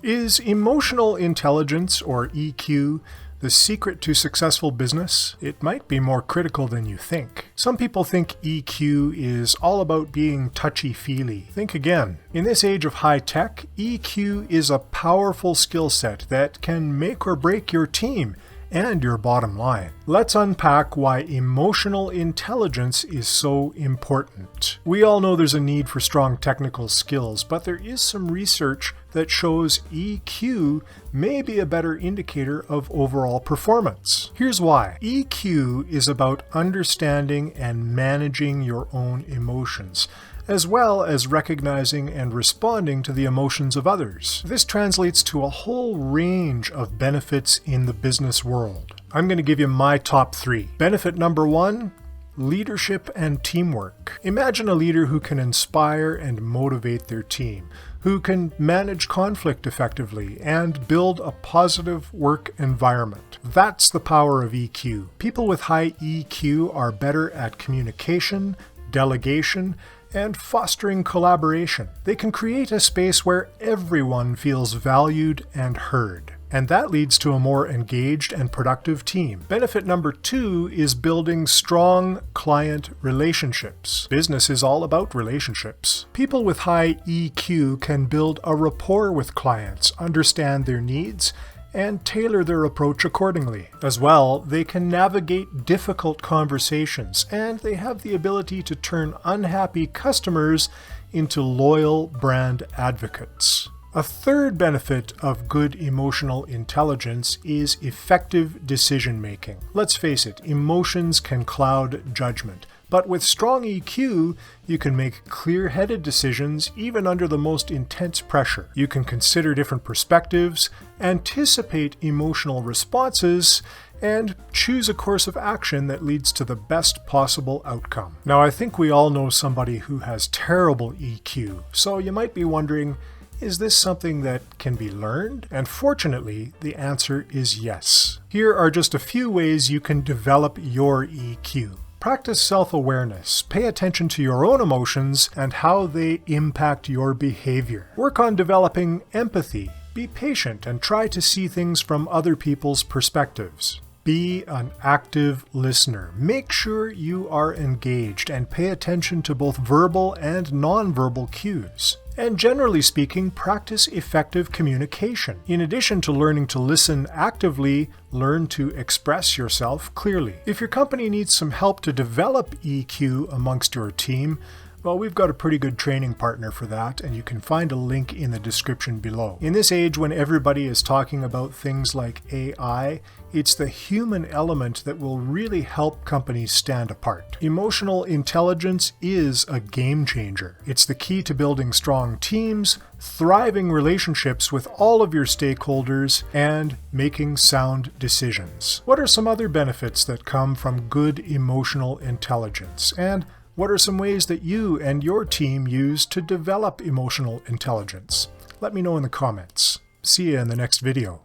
Is emotional intelligence, or EQ, the secret to successful business? It might be more critical than you think. Some people think EQ is all about being touchy-feely. Think again. In this age of high tech, EQ is a powerful skill set that can make or break your team and your bottom line. Let's unpack why emotional intelligence is so important. We all know there's a need for strong technical skills, but there is some research that shows EQ may be a better indicator of overall performance. Here's why. EQ is about understanding and managing your own emotions, as well as recognizing and responding to the emotions of others. This translates to a whole range of benefits in the business world. I'm going to give you my top 3. Benefit number 1, leadership and teamwork. Imagine a leader who can inspire and motivate their team, who can manage conflict effectively and build a positive work environment. That's the power of EQ. People with high EQ are better at communication, delegation, and fostering collaboration. They can create a space where everyone feels valued and heard. And that leads to a more engaged and productive team. Benefit number 2 is building strong client relationships. Business is all about relationships. People with high EQ can build a rapport with clients, understand their needs, and tailor their approach accordingly. As well, they can navigate difficult conversations, and they have the ability to turn unhappy customers into loyal brand advocates. A third benefit of good emotional intelligence is effective decision-making. Let's face it, emotions can cloud judgment. But with strong EQ, you can make clear-headed decisions even under the most intense pressure. You can consider different perspectives, anticipate emotional responses, and choose a course of action that leads to the best possible outcome. Now, I think we all know somebody who has terrible EQ, so you might be wondering, is this something that can be learned? And fortunately, the answer is yes. Here are just a few ways you can develop your EQ. Practice self-awareness. Pay attention to your own emotions and how they impact your behavior. Work on developing empathy. Be patient and try to see things from other people's perspectives. Be an active listener. Make sure you are engaged and pay attention to both verbal and nonverbal cues. And generally speaking, practice effective communication. In addition to learning to listen actively, learn to express yourself clearly. If your company needs some help to develop EQ amongst your team, well, we've got a pretty good training partner for that, and you can find a link in the description below. In this age when everybody is talking about things like AI, it's the human element that will really help companies stand apart. Emotional intelligence is a game changer. It's the key to building strong teams, thriving relationships with all of your stakeholders, and making sound decisions. What are some other benefits that come from good emotional intelligence? And what are some ways that you and your team use to develop emotional intelligence? Let me know in the comments. See you in the next video.